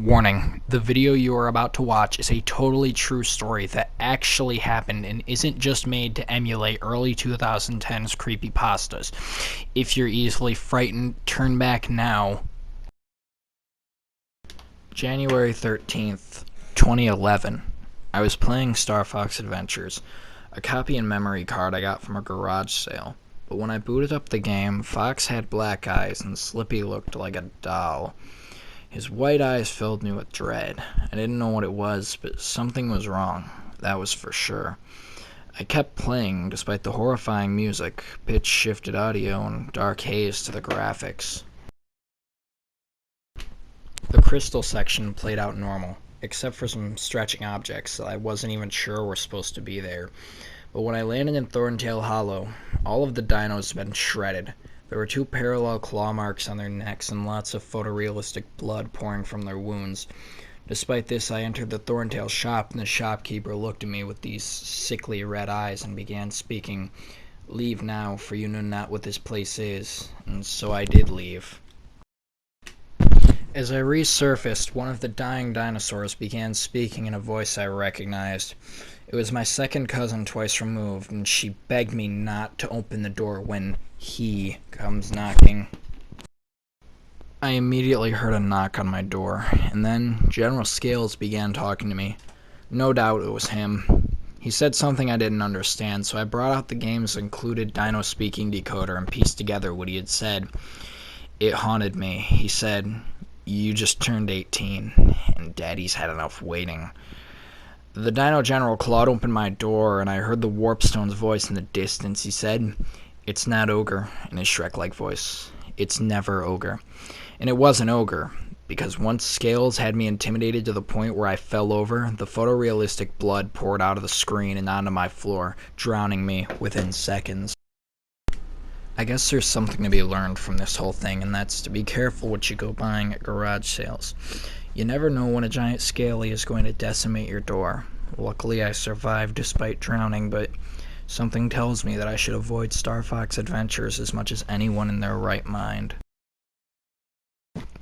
Warning, the video you are about to watch is a totally true story that actually happened and isn't just made to emulate early 2010s creepypastas. If you're easily frightened, turn back now. January 13th, 2011. I was playing Star Fox Adventures, a copy and memory card I got from a garage sale. But when I booted up the game, Fox had black eyes and Slippy looked like a doll. His white eyes filled me with dread. I didn't know what it was, but something was wrong, that was for sure. I kept playing despite the horrifying music, pitch-shifted audio, and dark haze to the graphics. The crystal section played out normal, except for some stretching objects that I wasn't even sure were supposed to be there. But when I landed in Thorntail Hollow, all of the dinos had been shredded. There were 2 parallel claw marks on their necks and lots of photorealistic blood pouring from their wounds. Despite this, I entered the Thorntail shop, and the shopkeeper looked at me with these sickly red eyes and began speaking, "Leave now, for you know not what this place is." And so I did leave. As I resurfaced, one of the dying dinosaurs began speaking in a voice I recognized. It was my second cousin twice removed, and she begged me not to open the door when he comes knocking. I immediately heard a knock on my door, and then General Scales began talking to me. No doubt it was him. He said something I didn't understand, so I brought out the game's included dino speaking decoder and pieced together what he had said. It haunted me. He said, "You just turned 18, and Daddy's had enough waiting." The Dino General clawed open my door, and I heard the Warpstone's voice in the distance. He said, "It's not Ogre," in his Shrek-like voice. "It's never Ogre." And it wasn't Ogre, because once Scales had me intimidated to the point where I fell over, the photorealistic blood poured out of the screen and onto my floor, drowning me within seconds. I guess there's something to be learned from this whole thing, and that's to be careful what you go buying at garage sales. You never know when a giant scaly is going to decimate your door. Luckily, I survived despite drowning, but something tells me that I should avoid Star Fox Adventures as much as anyone in their right mind.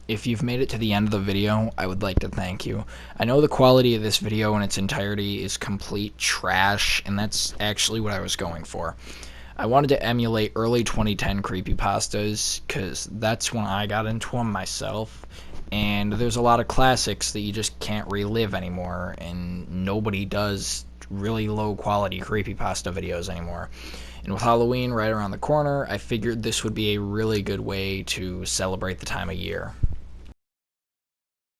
If you've made it to the end of the video, I would like to thank you. I know the quality of this video in its entirety is complete trash, and that's actually what I was going for. I wanted to emulate early 2010 creepypastas, because that's when I got into them myself, and there's a lot of classics that you just can't relive anymore, and nobody does really low quality creepypasta videos anymore. And with Halloween right around the corner, I figured this would be a really good way to celebrate the time of year.